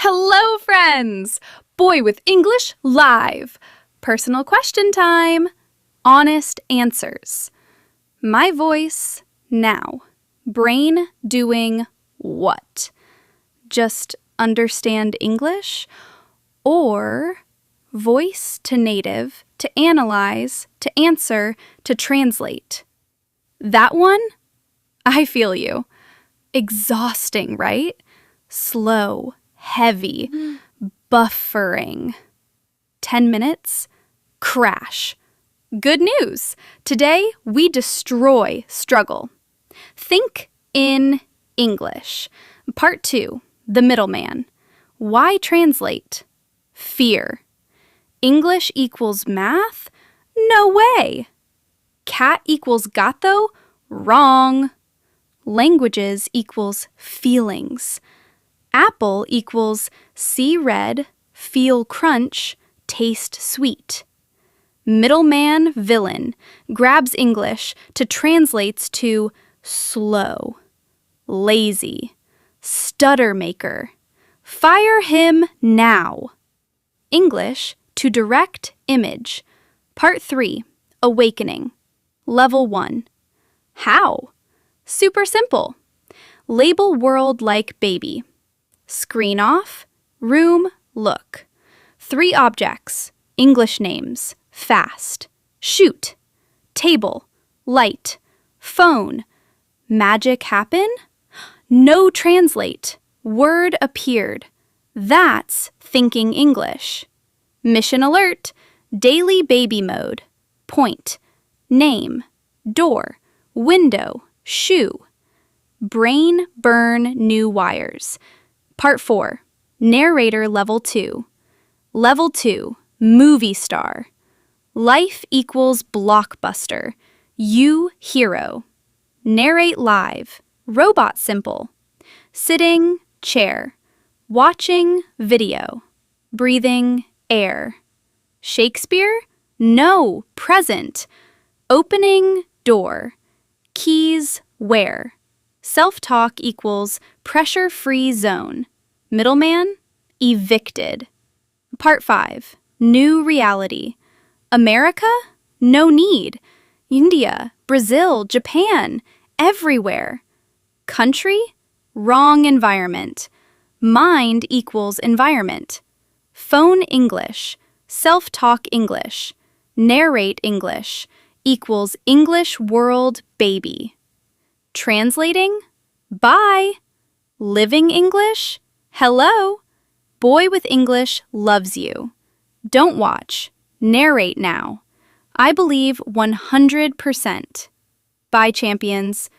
Hello, friends! Boy with English Live. Personal question time. Honest answers. My voice now. Brain doing what? Just understand English? Or voice to native, to analyze, to answer, to translate? That one? I feel you. Exhausting, right? Slow, heavy, buffering. 10 minutes? Crash. Good news! Today, we destroy struggle. Think in English. Part 2, the middleman. Why translate? Fear. English equals math? No way! Cat equals gato? Wrong. Languages equals feelings. Apple equals see red, feel crunch, taste sweet. Middleman villain grabs English to translates to slow, lazy, stutter maker. Fire him now. English to direct image. Part 3, awakening. Level 1. How? Super simple. Label world like baby. Screen off, room, look. 3 objects, English names, fast. Shoot, table, light, phone. Magic happen? No translate, word appeared. That's thinking English. Mission alert, daily baby mode. Point, name, door, window, shoe. Brain burn new wires. Part 4, Narrator Level 2. Level 2, Movie Star. Life equals blockbuster. You hero. Narrate live. Robot simple. Sitting, chair. Watching, video. Breathing, air. Shakespeare? No, present. Opening, door. Keys, where. Self-talk equals pressure-free zone. Middleman, evicted. Part 5, new reality. America? No need. India, Brazil, Japan, everywhere. Country? Wrong environment. Mind equals environment. Phone English, self-talk English, narrate English equals English world baby. Translating? Bye. Living English? Hello. Boy with English loves you. Don't watch. Narrate now. I believe 100%. Bye, champions.